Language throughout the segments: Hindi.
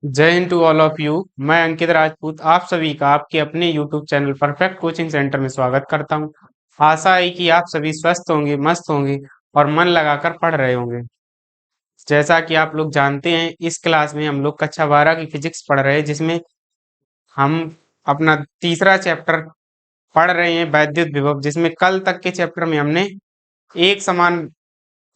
जय हिंद टू ऑल ऑफ यू। मैं अंकित राजपूत आप सभी का आपके अपने YouTube channel perfect coaching centre में स्वागत करता हूं। आशा है कि आप सभी स्वस्थ होंगे, मस्त होंगे और मन लगाकर पढ़ रहे होंगे। जैसा कि आप लोग जानते हैं, इस क्लास में हम लोग कक्षा 12 की फिजिक्स पढ़ रहे हैं, जिसमें हम अपना तीसरा चैप्टर पढ़ रहे हैं, वैद्युत विभव, जिसमें कल तक के चैप्टर में हमने एक समान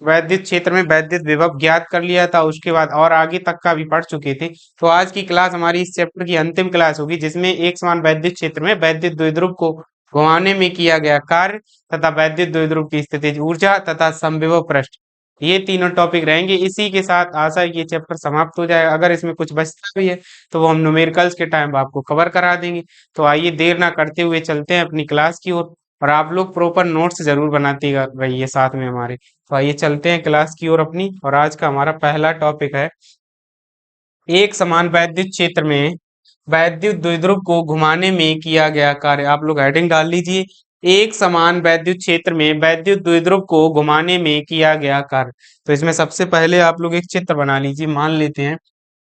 वैद्युत क्षेत्र में वैद्युत विभव ज्ञात कर लिया था। उसके बाद और आगे तक का भी पढ़ चुके थे। तो आज की क्लास हमारी इस चैप्टर की अंतिम क्लास होगी, जिसमें एक समान वैद्युत क्षेत्र में वैद्युत द्विध्रुव को घुमाने में किया गया कार्य तथा वैद्युत द्विध्रुव की स्थितिज ऊर्जा तथा समविभव पृष्ठ, ये तीनों टॉपिक रहेंगे। इसी के साथ आशा है कि ये चैप्टर समाप्त हो जाएगा। अगर इसमें कुछ बचता भी है तो वो हम न्यूमेरिकल्स के टाइम आपको कवर करा देंगे। तो आइए देर ना करते हुए चलते हैं अपनी क्लास की ओर। और आप लोग प्रॉपर नोट्स जरूर बनाते रहिए साथ में हमारे। तो आइए चलते हैं क्लास की ओर अपनी। और आज का हमारा पहला टॉपिक है, एक समान वैद्युत क्षेत्र में वैद्युत द्विध्रुव को घुमाने में किया गया कार्य। आप लोग हेडिंग डाल लीजिए, एक समान वैद्युत क्षेत्र में वैद्युत द्विध्रुव को घुमाने में किया गया कार्य। तो इसमें सबसे पहले आप लोग एक चित्र बना लीजिए। मान लेते हैं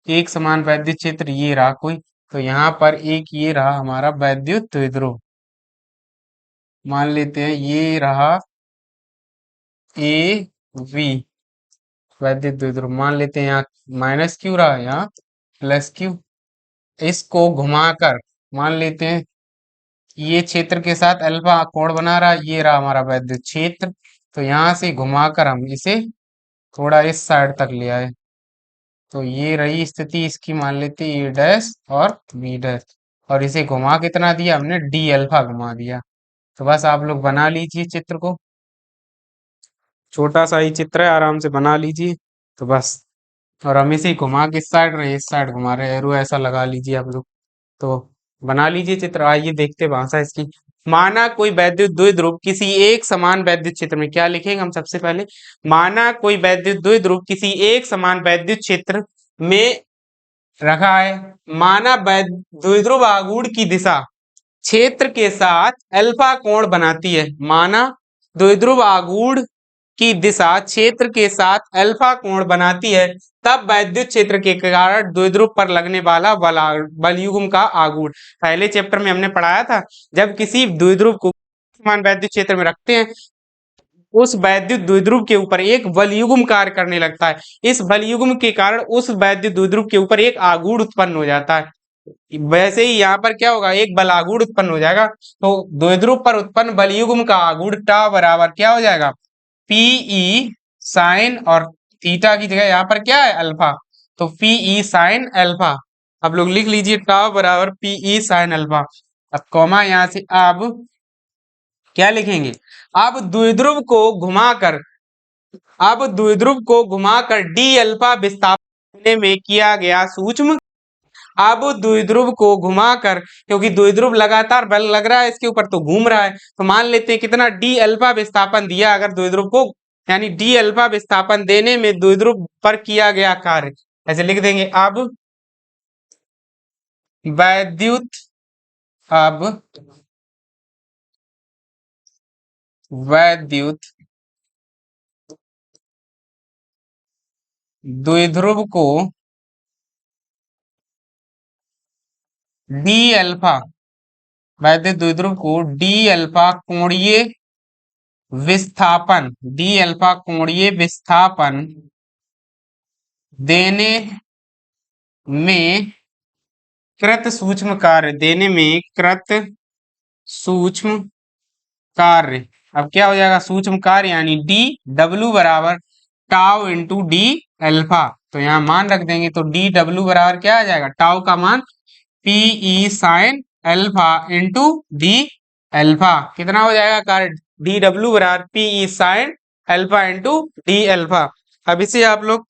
एक समान वैद्युत क्षेत्र ये रहा कोई, तो यहाँ पर एक ये रहा हमारा वैद्युत द्विध्रुव। मान लेते हैं ये रहा ए वी वैद्युत द्विध्रुव। मान लेते हैं यहाँ माइनस क्यू रहा, यहाँ प्लस क्यू। इसको घुमाकर मान लेते हैं ये क्षेत्र के साथ अल्फा कोण बना रहा, ये रहा हमारा वैद्युत क्षेत्र। तो यहाँ से घुमाकर हम इसे थोड़ा इस साइड तक ले आए, तो ये रही स्थिति इसकी। मान लेते हैं ए डैश और बी डैश, और इसे घुमा कितना दिया हमने, डी अल्फा घुमा दिया। तो बस आप लोग बना लीजिए चित्र को, छोटा सा ही चित्र है, आराम से बना लीजिए। तो बस, और हम इसे घुमा किस साइड रहे, इस साइड घुमा रहे, एरो ऐसा लगा लीजिए आप लोग। तो बना लीजिए चित्र। आइए देखते हैं भाषा इसकी। माना कोई वैद्युत द्विध्रुव किसी एक समान वैद्युत क्षेत्र में, क्या लिखेंगे हम सबसे पहले, माना कोई वैद्युत द्विध्रुव किसी एक समान वैद्युत क्षेत्र में रखा है। माना द्विध्रुव आघूर्ण की दिशा क्षेत्र के साथ अल्फा कोण बनाती है। माना द्विध्रुव आघूर्ण की दिशा क्षेत्र के साथ अल्फा कोण बनाती है, तब वैद्युत क्षेत्र के कारण द्विध्रुव पर लगने वाला बलयुग्म का आघूर्ण। पहले चैप्टर में हमने पढ़ाया था, जब किसी द्विध्रुव को समान वैद्युत क्षेत्र में रखते हैं, उस वैद्युत द्विध्रुव के ऊपर एक बलयुग्म कार्य करने लगता है। इस बलयुग्म के कारण उस वैद्युत द्विध्रुव के ऊपर एक आघूर्ण उत्पन्न हो जाता है। वैसे ही यहाँ पर क्या होगा, एक बल आघूर्ण उत्पन्न हो जाएगा। तो द्विध्रुव पर उत्पन्न बलयुग्म का आघूर्ण टाउ बराबर क्या हो जाएगा, पीई साइन, और थीटा की जगह यहाँ पर क्या है अल्फा, तो पीई साइन अल्फा। अब लोग लिख लीजिए टाउ बराबर पीई साइन अल्फा। अब कॉमा यहाँ से अब क्या लिखेंगे, अब द्विध्रुव को घुमाकर, अब द्विध्रुव को घुमाकर डी अल्फा विस्थापन में किया गया सूक्ष्म। अब द्विध्रुव को घुमाकर, क्योंकि द्विध्रुव लगातार बल लग रहा है इसके ऊपर तो घूम रहा है, तो मान लेते हैं कितना डी अल्फा विस्थापन दिया अगर द्विध्रुव को, यानी डी अल्फा विस्थापन देने में द्विध्रुव पर किया गया कार्य। ऐसे लिख देंगे, अब वैद्युत, अब वैद्युत द्विध्रुव को डी अल्फा, वैद्युत द्विध्रुव को डी अल्फा कोणीय विस्थापन, डी अल्फा कोणीय विस्थापन देने में कृत सूक्ष्म कार्य, देने में कृत सूक्ष्म कार्य। अब क्या हो जाएगा सूक्ष्म कार्य, यानी डी डब्ल्यू बराबर टाउ इंटू डी अल्फा। तो यहाँ मान रख देंगे, तो डी डब्ल्यू बराबर क्या आ जाएगा, टाउ का मान PE sine alpha into D alpha. कितना हो जाएगा कार्य, डी डब्ल्यू बराबर PE sine alpha into D alpha. अब इसे आप लोग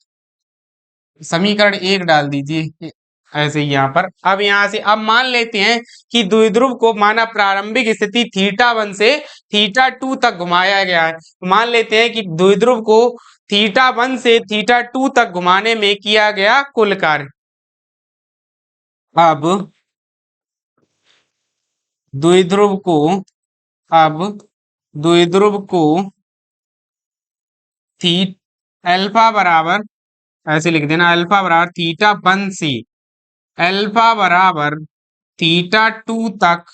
समीकरण एक डाल दीजिए ऐसे ही यहाँ पर। अब यहाँ से अब मान लेते हैं कि द्विध्रुव को माना प्रारंभिक स्थिति थीटा 1 से थीटा 2 तक घुमाया गया है। तो मान लेते हैं कि द्विध्रुव को थीटा 1 से थीटा 2 तक घुमाने में किया गया कुल कार्य। अब द्विध्रुव को, अब द्विध्रुव को थी अल्फा बराबर, ऐसे लिख देना, अल्फा बराबर थीटा 1 से अल्फा बराबर थीटा 2 तक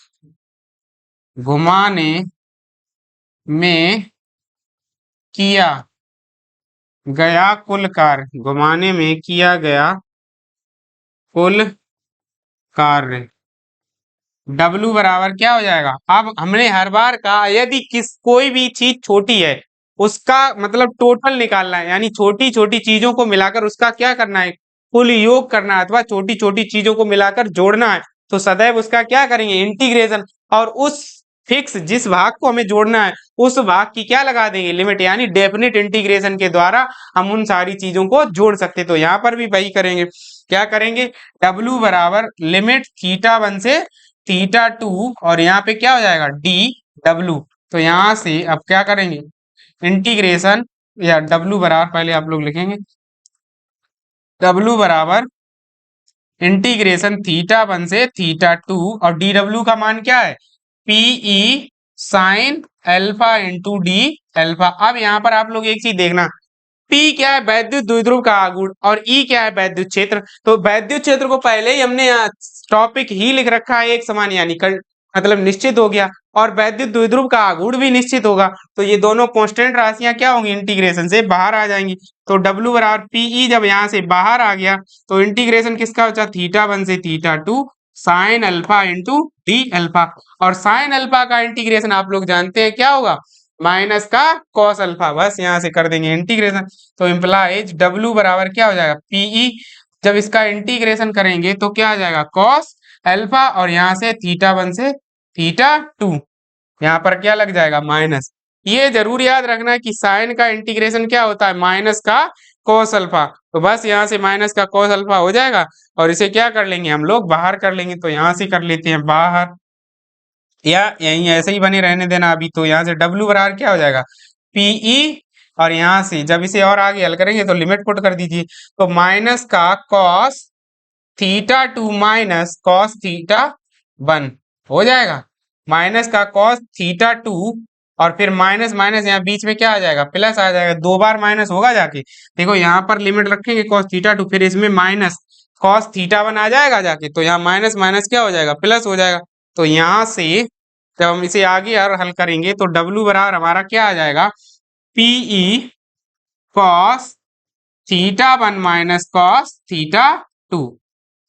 घुमाने में किया गया कुल कार्य, घुमाने में किया गया कुल कार्य W बराबर क्या हो जाएगा। अब हमने हर बार कहा यदि कोई भी चीज छोटी है उसका मतलब टोटल निकालना है, यानी छोटी छोटी चीजों को मिलाकर उसका क्या करना है, कुल योग करना है, अथवा छोटी छोटी चीजों को मिलाकर जोड़ना है, तो सदैव उसका क्या करेंगे, इंटीग्रेशन। और उस फिक्स जिस भाग को हमें जोड़ना है उस भाग की क्या लगा देंगे, लिमिट, यानी डेफिनेट इंटीग्रेशन के द्वारा हम उन सारी चीजों को जोड़ सकते। तो यहाँ पर भी वही करेंगे, क्या करेंगे, W बराबर लिमिट थीटा 1 से थीटा 2 और यहाँ पे क्या हो जाएगा DW। तो यहाँ से अब क्या करेंगे, इंटीग्रेशन, या W बराबर पहले आप लोग लिखेंगे, W बराबर इंटीग्रेशन थीटा 1 से थीटा 2 और DW का मान क्या है, PE sign alpha into D alpha. अब यहाँ पर आप लोग एक चीज देखना, P क्या है, वैद्युत द्विध्रुव का आघूर्ण, और E क्या है, वैद्युत क्षेत्र। तो वैद्युत क्षेत्र को पहले ही हमने टॉपिक ही लिख रखा है एक समान, यानी मतलब निश्चित हो गया, और वैद्युत द्विध्रुव का आघूर्ण भी निश्चित होगा। तो ये दोनों कांस्टेंट राशियां क्या होंगी, इंटीग्रेशन से बाहर आ जाएंगी। तो W बराबर PE जब यहाँ से बाहर आ गया तो इंटीग्रेशन किसका बचा, थीटा 1 से theta 2 sign alpha into D alpha. और साइन अल्फा का इंटीग्रेशन आप लोग जानते हैं क्या होगा, माइनस का कॉस अल्फा, बस यहाँ से कर देंगे इंटीग्रेशन। तो इम्प्लाइज W बराबर क्या हो जाएगा, PE जब इसका इंटीग्रेशन करेंगे तो क्या आ जाएगा, कॉस अल्फा, और यहाँ से थीटा 1 से थीटा 2 यहाँ पर क्या लग जाएगा, माइनस। ये जरूर याद रखना है कि साइन का इंटीग्रेशन क्या होता है, माइनस का कॉस अल्फा। तो बस यहाँ से माइनस का कॉस अल्फा हो जाएगा, और इसे क्या कर लेंगे हम लोग, बाहर कर लेंगे। तो यहाँ से कर लेते हैं बाहर, या यहीं ऐसे ही बने रहने देना अभी। तो यहाँ से W बराबर क्या हो जाएगा, PE, और यहाँ से जब इसे और आगे हल करेंगे तो लिमिट पुट कर दीजिए। तो माइनस का cos theta 2 minus cos theta 1 हो जाएगा, माइनस का कॉस थीटा 2, और फिर माइनस माइनस यहाँ बीच में क्या आ जाएगा, प्लस आ जाएगा, दो बार माइनस होगा जाके। देखो यहाँ पर लिमिट रखेंगे कॉस थीटा 2, फिर इसमें माइनस कॉस थीटा 1 आ जाएगा जाके, तो यहाँ माइनस माइनस क्या हो जाएगा, प्लस हो जाएगा। तो यहाँ से जब हम इसे आगे और हल करेंगे तो W बराबर हमारा क्या आ जाएगा, PE cos theta 1 minus cos theta 2,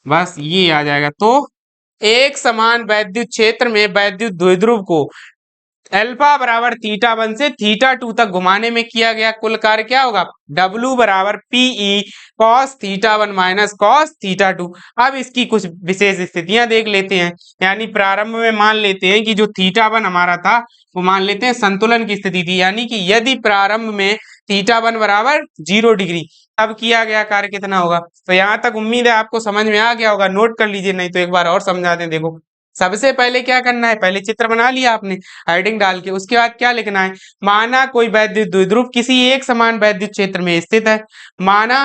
बस ये आ जाएगा। तो एक समान वैद्युत क्षेत्र में वैद्युत द्विध्रुव को अल्फा बराबर थीटा 1 से थीटा 2 तक घुमाने में किया गया कुल कार्य क्या होगा, W बराबर PE cos theta 1 minus cos theta 2। अब इसकी कुछ विशेष स्थितियां देख लेते हैं, यानी प्रारंभ में मान लेते हैं कि जो थीटा 1 हमारा था वो मान लेते हैं संतुलन की स्थिति थी, यानी कि यदि प्रारंभ में थीटा 1 बराबर 0 डिग्री, तब किया गया कार्य कितना होगा। तो यहाँ तक उम्मीद है आपको समझ में आ गया होगा, नोट कर लीजिए, नहीं तो एक बार और समझा दें। देखो सबसे पहले क्या करना है, पहले चित्र बना लिया आपने हेडिंग डाल के, उसके बाद क्या लिखना है, माना कोई वैद्युत द्विध्रुव किसी एक समान वैद्युत क्षेत्र में स्थित है, माना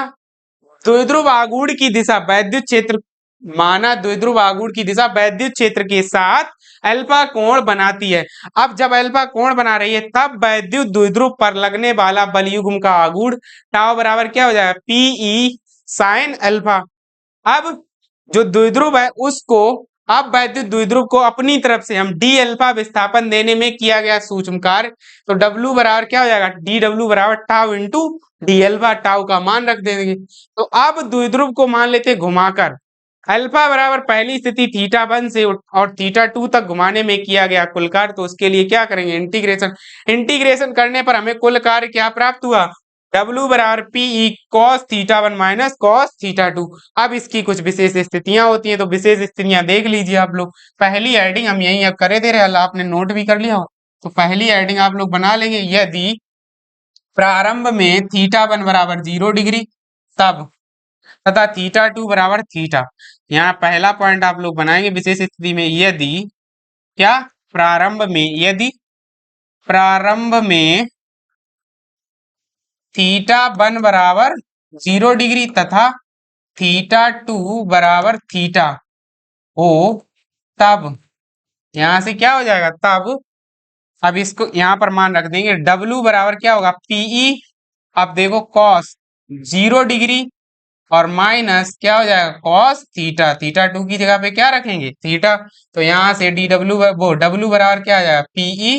द्विध्रुव आघूर्ण की दिशा वैद्युत क्षेत्र, माना द्विध्रुव आघूर्ण की दिशा वैद्युत क्षेत्र के साथ अल्फा कोण बनाती है। अब जब अल्फा कोण बना रही है तब वैद्युत द्विध्रुव पर लगने वाला बलयुग्म का आघूर्ण टाउ बराबर क्या हो जाएगा, PE साइन अल्फा। अब जो द्विध्रुव है उसको, अब वैद्युत द्विध्रुव को अपनी तरफ से हम डी अल्फा विस्थापन देने में किया गया सूक्ष्म कार्य, तो W बराबर क्या हो जाएगा, DW बराबर tau into D alpha, tau का मान रख देंगे। तो अब द्विध्रुव को मान लेते घुमाकर अल्फा बराबर पहली स्थिति थीटा 1 से और थीटा 2 तक घुमाने में किया गया कुल कार्य, तो उसके लिए क्या करेंगे, इंटीग्रेशन। इंटीग्रेशन करने पर हमें कुल कार्य क्या प्राप्त हुआ, W बराबर PE cos theta 1 minus cos theta 2। अब इसकी कुछ विशेष स्थितियां होती हैं, तो विशेष स्थितियां देख लीजिए आप लोग। पहली हेडिंग हम यही अब करे दे रहे, आपने नोट भी कर लिया हो, तो पहली हेडिंग आप लोग बना लेंगे, यदि प्रारंभ में थीटा 1 बराबर 0 डिग्री तब, तथा थीटा 2 बराबर थीटा। यहाँ पहला पॉइंट आप लोग बनाएंगे विशेष स्थिति में, यदि क्या, प्रारंभ में, यदि प्रारंभ में थीटा 1 बराबर 0 डिग्री तथा थीटा 2 बराबर थीटा हो, तब यहां से क्या हो जाएगा, तब अब इसको यहां पर मान रख देंगे, W बराबर क्या होगा, PE। अब देखो कॉस 0 डिग्री और माइनस क्या हो जाएगा कॉस थीटा, थीटा टू की जगह पे क्या रखेंगे थीटा। तो यहाँ से डी डब्ल्यू वो डब्ल्यू बराबर क्या आ जाएगा पीई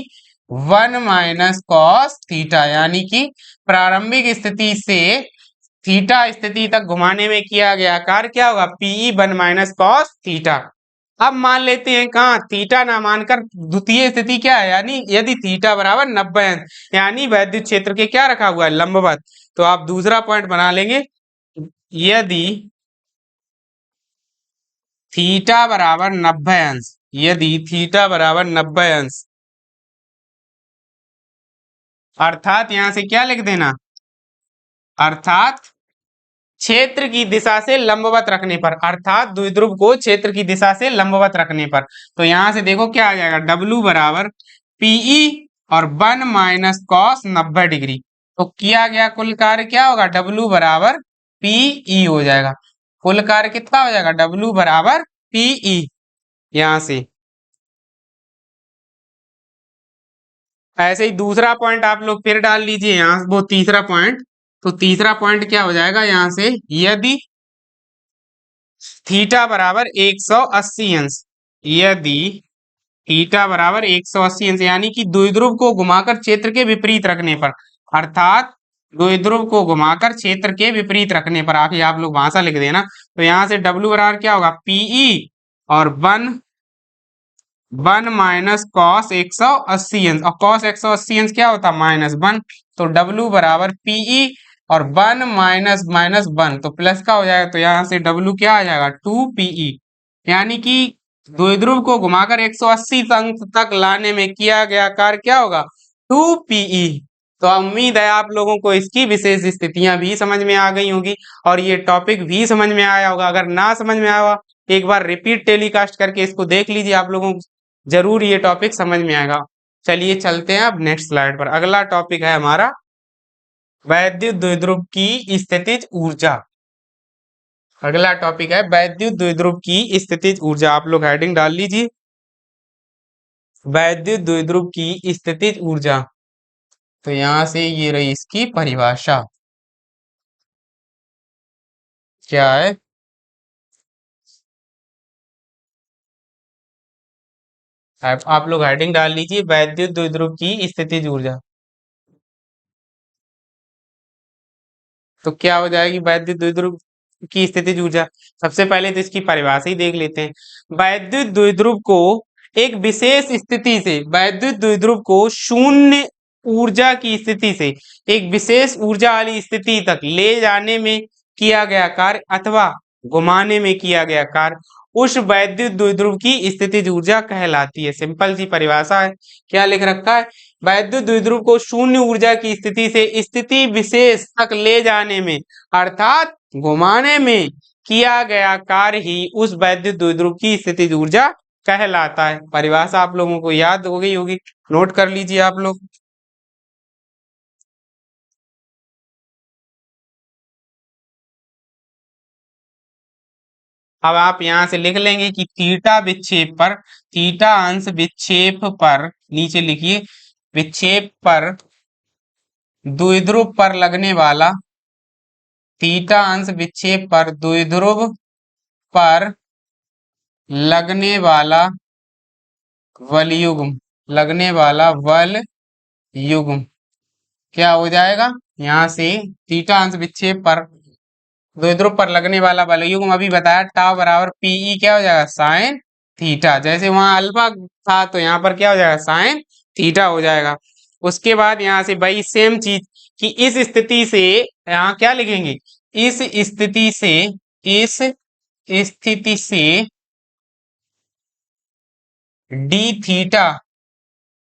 1 - cos थीटा, यानी कि प्रारंभिक स्थिति से थीटा स्थिति तक घुमाने में किया गया कार्य क्या होगा पीई 1 - cos थीटा। अब मान लेते हैं कहाँ थीटा ना मानकर द्वितीय स्थिति क्या है, यानी यदि थीटा बराबर 90 यानी वैद्युत क्षेत्र के क्या रखा हुआ है लंबवत। तो आप दूसरा पॉइंट बना लेंगे, यदि थीटा बराबर 90 यदि थीटा बराबर 90 अर्थात यहां से क्या लिख देना, अर्थात क्षेत्र की दिशा से लंबवत रखने पर, अर्थात द्विध्रुव को क्षेत्र की दिशा से लंबवत रखने पर। तो यहां से देखो क्या आ जाएगा डब्ल्यू बराबर पीई और 1 - cos 90 डिग्री। तो किया गया कुल कार्य क्या होगा डब्ल्यू बराबर पीई हो जाएगा। कुल कार्य कितना हो जाएगा डब्ल्यू बराबर पीई। यहां से ऐसे ही दूसरा पॉइंट आप लोग फिर डाल लीजिए यहाँ वो तीसरा पॉइंट। तो तीसरा पॉइंट क्या हो जाएगा यहाँ से, यदि थीटा बराबर 180 अंश, यदि थीटा बराबर 180 अंश यानी कि द्विध्रुव को घुमाकर क्षेत्र के विपरीत रखने पर, अर्थात द्विध्रुव को घुमाकर क्षेत्र के विपरीत रखने पर, आखिर आप लोग भाषा लिख देना। तो यहाँ से डब्ल्यू बराबर क्या होगा पीई और 1 - cos 180 अंश, और cos 180 अंश क्या होता -1। तो W बराबर पीई और 1 - -1 तो प्लस का हो जाएगा। तो यहाँ से W क्या आ जाएगा 2 पीई, यानी कि द्विध्रुव को घुमाकर 180 अंश तक लाने में किया गया कार्य क्या होगा 2 पीई। तो उम्मीद है आप लोगों को इसकी विशेष स्थितियां भी समझ में आ गई होगी और ये टॉपिक भी समझ में आया होगा। अगर ना समझ में आया होगा एक बार रिपीट टेलीकास्ट करके इसको देख लीजिए, आप लोगों को जरूर ये टॉपिक समझ में आएगा। चलिए चलते हैं अब नेक्स्ट स्लाइड पर। अगला टॉपिक है हमारा वैद्युत द्विध्रुव की स्थितिज ऊर्जा। अगला टॉपिक है वैद्युत द्विध्रुव की स्थितिज ऊर्जा। आप लोग हेडिंग डाल लीजिए वैद्युत द्विध्रुव की स्थितिज ऊर्जा। तो यहां से ये रही इसकी परिभाषा क्या है। आप लोग हेडिंग डाल लीजिए वैद्युत द्विध्रुव की स्थितिज ऊर्जा। तो क्या हो जाएगी वैद्युत द्विध्रुव की स्थितिज ऊर्जा। सबसे पहले तो इसकी परिभाषा ही देख लेते हैं। वैद्युत द्विध्रुव को एक विशेष स्थिति से, वैद्युत द्विध्रुव को शून्य ऊर्जा की स्थिति से एक विशेष ऊर्जा वाली स्थिति तक ले जाने में किया गया कार्य अथवा घुमाने में किया गया कार्य उस वैद्युत द्विध्रुव की स्थितिज ऊर्जा कहलाती है। सिंपल सी परिभाषा है। क्या लिख रखा है, वैद्युत द्विध्रुव को शून्य ऊर्जा की स्थिति से स्थिति विशेष तक ले जाने में अर्थात घुमाने में किया गया कार्य ही उस वैद्युत द्विध्रुव की स्थितिज ऊर्जा कहलाता है। परिभाषा आप लोगों को याद हो गई होगी, नोट कर लीजिए आप लोग। अब आप यहां से लिख लेंगे कि थीटा विक्षेप पर, थीटा अंश विक्षेप पर, नीचे लिखिए विक्षेप पर द्विध्रुव पर लगने वाला, थीटा अंश विक्षेप पर द्विध्रुव पर लगने वाला वलयुग्म, लगने वाला वल युग्म क्या हो जाएगा। यहां से थीटा अंश विक्षेप पर द्विध्रुव पर लगने वाला वलयुग्म अभी बताया टाउ बराबर पीई क्या हो जाएगा साइन थीटा। जैसे वहां अल्फा था तो यहाँ पर क्या हो जाएगा साइन थीटा हो जाएगा। उसके बाद यहाँ से भाई सेम चीज कि इस स्थिति से यहाँ क्या लिखेंगे, इस स्थिति से, इस स्थिति से डी थीटा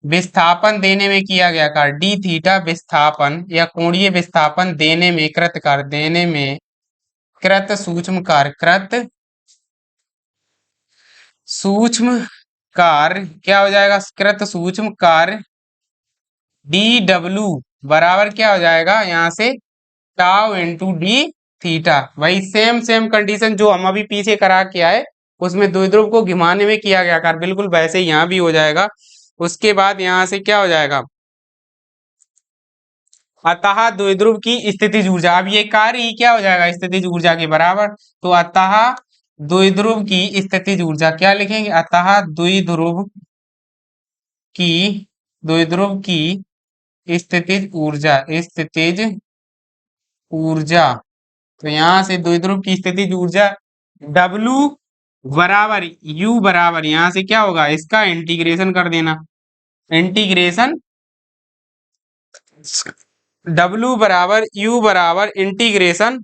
विस्थापन देने में किया गया कार्य, डी थीटा विस्थापन या कोणीय विस्थापन देने में कृत कार्य, देने में कृत सूक्ष्म कार्य, कृत सूक्ष्म कार्य क्या हो जाएगा कृत सूक्ष्म कार्य डी डब्ल्यू बराबर क्या हो जाएगा यहाँ से टाउ इंटू डी थीटा। वही सेम सेम कंडीशन जो हम अभी पीछे करा के आए उसमें द्विध्रुव को घुमाने में किया गया कार्य बिल्कुल वैसे ही यहाँ भी हो जाएगा। उसके बाद यहाँ से क्या हो जाएगा अतः द्विध्रुव की स्थितिज ऊर्जा, अब ये कार्य ही क्या हो जाएगा स्थितिज ऊर्जा के बराबर। तो अतः द्विध्रुव की स्थितिज ऊर्जा क्या लिखेंगे, अतः की द्विध्रुव की स्थितिज ऊर्जा, स्थितिज ऊर्जा। तो यहां से द्विध्रुव की स्थितिज ऊर्जा W बराबर U बराबर, यहां से क्या होगा इसका इंटीग्रेशन कर देना, इंटीग्रेशन W बराबर U बराबर इंटीग्रेशन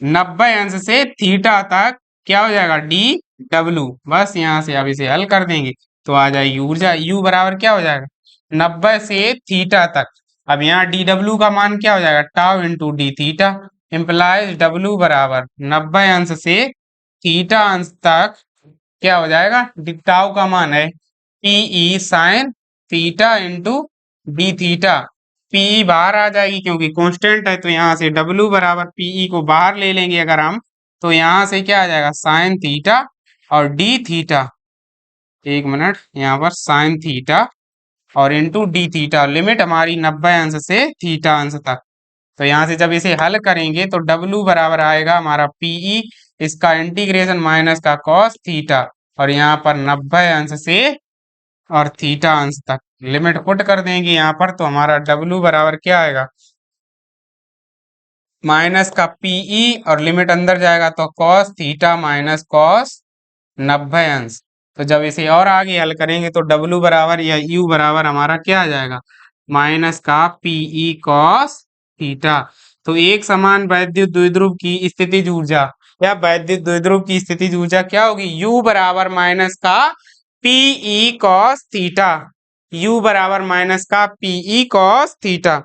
90 अंश से थीटा तक क्या हो जाएगा DW। बस यहां से अब इसे हल कर देंगे तो आ जाएगी ऊर्जा U बराबर क्या हो जाएगा 90 से थीटा तक। अब यहाँ DW का मान क्या हो जाएगा tau into D theta, implies W बराबर 90 अंश से थीटा अंश तक क्या हो जाएगा, टाउ का मान है PE sine theta into D theta. PE बाहर आ जाएगी क्योंकि कांस्टेंट है, तो यहाँ से W बराबर पीई को बाहर ले लेंगे अगर हम, तो यहाँ से क्या आ जाएगा साइन थीटा और डी थीटा, एक मिनट यहाँ पर साइन थीटा और इंटू डी थीटा, लिमिट हमारी 90 अंश से थीटा अंश तक। तो यहाँ से जब इसे हल करेंगे तो W बराबर आएगा हमारा पीई, इसका इंटीग्रेशन माइनस का कॉस थीटा, और यहाँ पर 90 अंश से और थीटा अंश तक लिमिट पुट कर देंगे यहाँ पर, तो हमारा W बराबर क्या आएगा माइनस का पीई और लिमिट अंदर जाएगा तो कॉस थीटा माइनस कॉस 90 अंश। तो जब इसे और आगे हल करेंगे तो W बराबर या U बराबर हमारा क्या आ जाएगा माइनस का पीई कॉस थीटा। तो एक समान वैद्युत द्विध्रुव की स्थितिज ऊर्जा या वैद्युत द्विध्रुव की स्थितिज ऊर्जा क्या होगी U बराबर माइनस का पीई कॉस थीटा, U बराबर माइनस का पीई कॉस थीटा।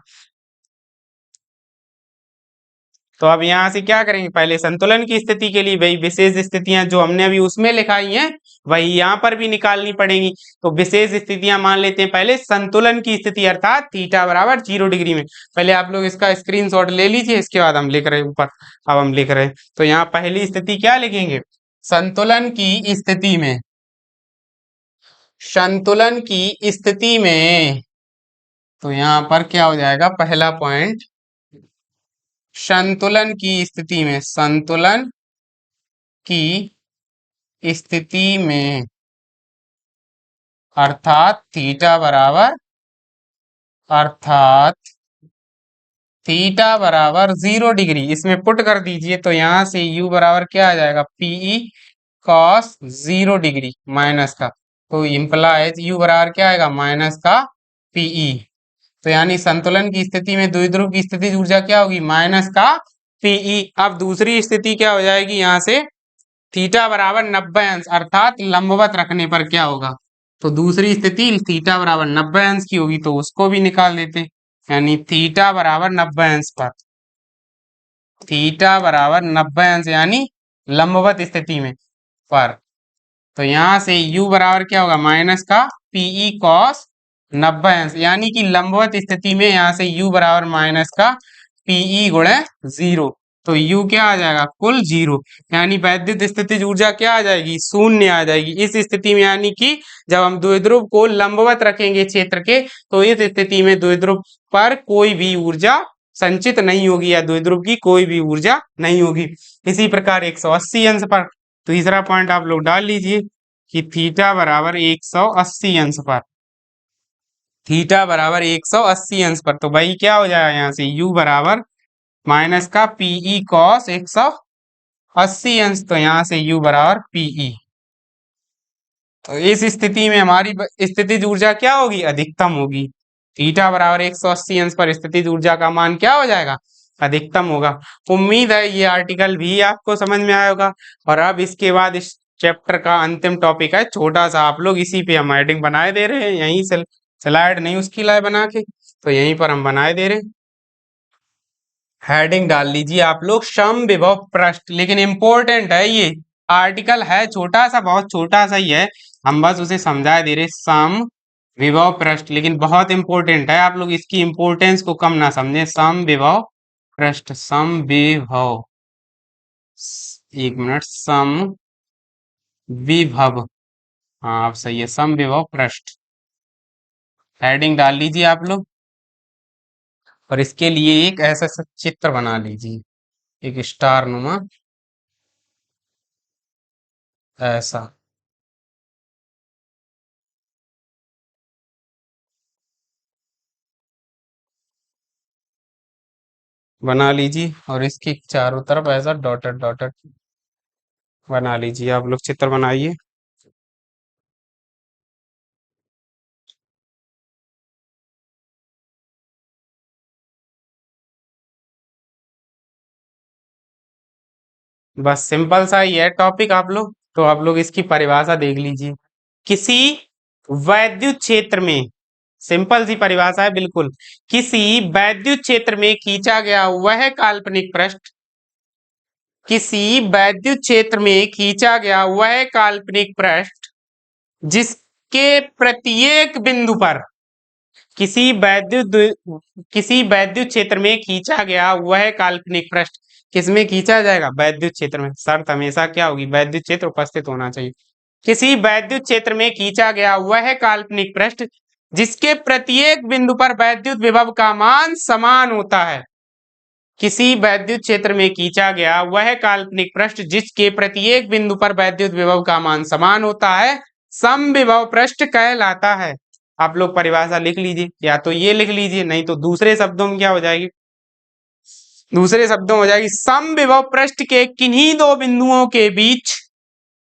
तो अब यहां से क्या करेंगे, पहले संतुलन की स्थिति के लिए वही विशेष स्थितियां जो हमने अभी उसमें लिखाई हैं वही यहाँ पर भी निकालनी पड़ेंगी। तो विशेष स्थितियां मान लेते हैं पहले संतुलन की स्थिति, अर्थात थीटा बराबर 0 डिग्री में। पहले आप लोग इसका स्क्रीनशॉट ले लीजिए, इसके बाद हम लिख रहे हैं ऊपर। अब हम लिख रहे हैं तो यहाँ पहली स्थिति क्या लिखेंगे, संतुलन की स्थिति में, संतुलन की स्थिति में। तो यहाँ पर क्या हो जाएगा पहला पॉइंट, संतुलन की स्थिति में, संतुलन की स्थिति में अर्थात थीटा बराबर, अर्थात थीटा बराबर 0 डिग्री, इसमें पुट कर दीजिए तो यहां से U बराबर क्या आ जाएगा पीई कॉस 0 डिग्री माइनस का, तो इंप्लाइज U बराबर क्या आएगा माइनस का पीई। तो यानी संतुलन की स्थिति में द्विध्रुव की स्थिति ऊर्जा क्या होगी माइनस का पीई। अब दूसरी स्थिति क्या हो जाएगी, यहाँ से थीटा बराबर 90 अंश अर्थात लंबवत रखने पर क्या होगा, तो दूसरी स्थिति थीटा बराबर 90 अंश की होगी, तो उसको भी निकाल देते हैं। यानी थीटा बराबर 90 अंश पर, थीटा बराबर 90 अंश यानी लंबवत स्थिति में पर, तो यहां से U बराबर क्या होगा माइनस का पीई कॉस 90 अंश, यानी कि लंबवत स्थिति में यहाँ से U बराबर माइनस का पीई गुणे 0, तो U क्या आ जाएगा कुल 0, यानी वैद्युत स्थितिज ऊर्जा क्या आ जाएगी शून्य आ जाएगी इस स्थिति में। यानी कि जब हम द्विध्रुव को लंबवत रखेंगे क्षेत्र के, तो इस स्थिति में द्विध्रुव पर कोई भी ऊर्जा संचित नहीं होगी या द्विध्रुव की कोई भी ऊर्जा नहीं होगी। इसी प्रकार 180 अंश पर तीसरा पॉइंट आप लोग डाल लीजिए कि थीटा बराबर 180 अंश पर, थीटा बराबर 180 अंश पर, तो भाई क्या हो जाएगा यहाँ से U बराबर माइनस का पीई कॉस 180 अंश, तो यहाँ से U बराबर पीई। तो इस स्थिति में हमारी स्थितिज ऊर्जा क्या होगी अधिकतम होगी, थीटा बराबर 180 अंश पर स्थितिज ऊर्जा का मान क्या हो जाएगा अधिकतम होगा। उम्मीद है ये आर्टिकल भी आपको समझ में आया होगा। और अब इसके बाद इस चैप्टर का अंतिम टॉपिक है छोटा सा, आप लोग इसी पे हम हेडिंग बनाए दे रहे हैं, यहीं से स्लाइड नहीं उसकी लाए बना के, तो यहीं पर हम बनाए दे रहे हैं। हेडिंग डाल लीजिए आप लोग समविभव पृष्ठ, लेकिन इंपॉर्टेंट है ये आर्टिकल, है छोटा सा, बहुत छोटा सा ही है, हम बस उसे समझा दे रहे सम विभव पृष्ठ, लेकिन बहुत इंपॉर्टेंट है, आप लोग इसकी इंपॉर्टेंस को कम ना समझे। सम विभव पृष्ठ, सम विभव, एक मिनट, सम विभव, हाँ आप सही है, सम विभव पृष्ठ, हेडिंग डाल लीजिए आप लोग। और इसके लिए एक ऐसा सा चित्र बना लीजिए, एक स्टार नुमा ऐसा बना लीजिए और इसके चारों तरफ ऐसा डॉटेड डॉटेड बना लीजिए। आप लोग चित्र बनाइए। बस सिंपल सा ही है टॉपिक। आप लोग तो आप लोग इसकी परिभाषा देख लीजिए। किसी वैद्युत क्षेत्र में, सिंपल सी परिभाषा है बिल्कुल, किसी वैद्युत क्षेत्र में खींचा गया वह काल्पनिक पृष्ठ, किसी वैद्युत क्षेत्र में खींचा गया वह काल्पनिक पृष्ठ जिसके प्रत्येक बिंदु पर, किसी वैद्युत किसी वैद्युत क्षेत्र में खींचा गया वह काल्पनिक पृष्ठ, किसमें खींचा जाएगा? वैद्युत क्षेत्र में। शर्त हमेशा क्या होगी? वैद्युत क्षेत्र उपस्थित होना चाहिए। किसी वैद्युत क्षेत्र में खींचा गया वह काल्पनिक पृष्ठ जिसके प्रत्येक बिंदु पर वैद्युत विभव का मान समान होता है। किसी वैद्युत क्षेत्र में खींचा गया वह काल्पनिक पृष्ठ जिसके प्रत्येक बिंदु पर वैद्युत विभव का मान समान होता है, समविभव पृष्ठ कहलाता है। आप लोग परिभाषा लिख लीजिए, या तो ये लिख लीजिए, नहीं तो दूसरे शब्दों में क्या हो जाएगी? दूसरे शब्दों में हो जाएगी समविभव पृष्ठ के किन्हीं दो बिंदुओं के बीच,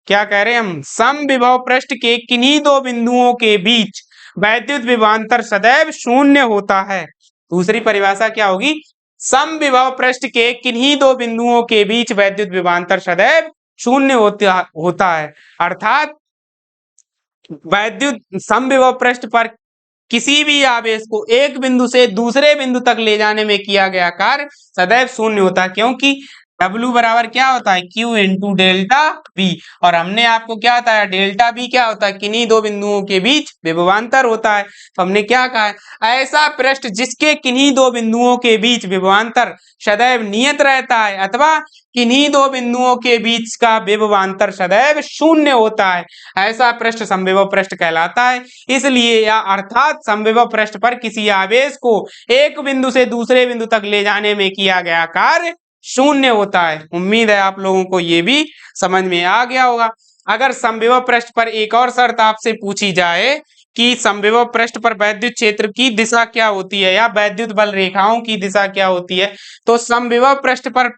क्या कह रहे हैं हम? समविभव पृष्ठ के किन्हीं दो बिंदुओं के बीच वैद्युत विभवांतर सदैव शून्य होता है। दूसरी परिभाषा क्या होगी? समविभव पृष्ठ के किन्हीं दो बिंदुओं के बीच वैद्युत विभवांतर सदैव शून्य होता है। अर्थात वैद्युत समविभव पृष्ठ पर किसी भी आवेश को एक बिंदु से दूसरे बिंदु तक ले जाने में किया गया कार्य सदैव शून्य होता है, क्योंकि W बराबर क्या होता है? Q into delta V। और हमने आपको क्या बताया? डेल्टा V क्या होता है? किन्हीं दो बिंदुओं के बीच विभवांतर होता है। तो हमने क्या कहा है? ऐसा पृष्ठ जिसके किन्हीं दो बिंदुओं के बीच विभवांतर सदैव नियत रहता है अथवा किन्हीं दो बिंदुओं के बीच का विभवांतर सदैव शून्य होता है, ऐसा पृष्ठ समविभव पृष्ठ कहलाता है। इसलिए या अर्थात समविभव पृष्ठ पर किसी आवेश को एक बिंदु से दूसरे बिंदु तक ले जाने में किया गया कार्य शून्य होता है। उम्मीद है आप लोगों को ये भी समझ में आ गया होगा। अगर समविभव पृष्ठ पर एक और शर्त आपसे पूछी जाए कि समविभव पृष्ठ पर वैद्युत क्षेत्र की दिशा क्या होती है या वैद्युत बल रेखाओं की दिशा क्या होती है, तो समविभव पृष्ठ पर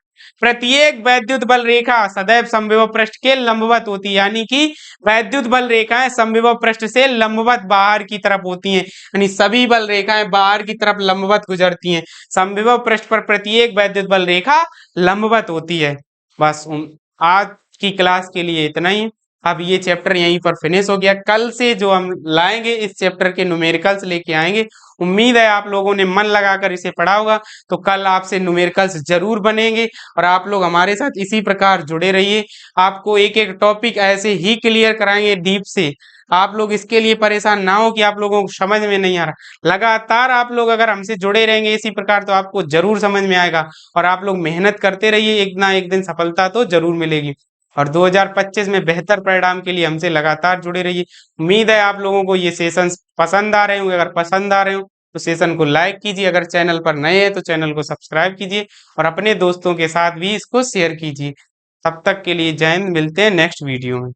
प्रत्येक वैद्युत बल रेखा सदैव समविभव पृष्ठ के लंबवत होती है, यानी कि वैद्युत बल रेखाएं समविभव पृष्ठ से लंबवत बाहर की तरफ होती हैं, यानी सभी बल रेखाएं बाहर की तरफ लंबवत गुजरती हैं। समविभव पृष्ठ पर प्रत्येक वैद्युत बल रेखा लंबवत होती है। बस आज की क्लास के लिए इतना ही। अब ये चैप्टर यहीं पर फिनिश हो गया। कल से जो हम लाएंगे इस चैप्टर के न्यूमेरिकल्स लेके आएंगे। उम्मीद है आप लोगों ने मन लगाकर इसे पढ़ा होगा। तो कल आपसे न्यूमेरिकल्स जरूर बनेंगे और आप लोग हमारे साथ इसी प्रकार जुड़े रहिए। आपको एक एक टॉपिक ऐसे ही क्लियर कराएंगे डीप से। आप लोग इसके लिए परेशान ना हो कि आप लोगों को समझ में नहीं आ रहा। लगातार आप लोग अगर हमसे जुड़े रहेंगे इसी प्रकार तो आपको जरूर समझ में आएगा। और आप लोग मेहनत करते रहिए, एक ना एक दिन सफलता तो जरूर मिलेगी। और 2025 में बेहतर परिणाम के लिए हमसे लगातार जुड़े रहिए। उम्मीद है आप लोगों को ये सेशंस पसंद आ रहे होंगे। अगर पसंद आ रहे हो तो सेशन को लाइक कीजिए, अगर चैनल पर नए हैं तो चैनल को सब्सक्राइब कीजिए और अपने दोस्तों के साथ भी इसको शेयर कीजिए। तब तक के लिए जय हिंद, मिलते हैं नेक्स्ट वीडियो में।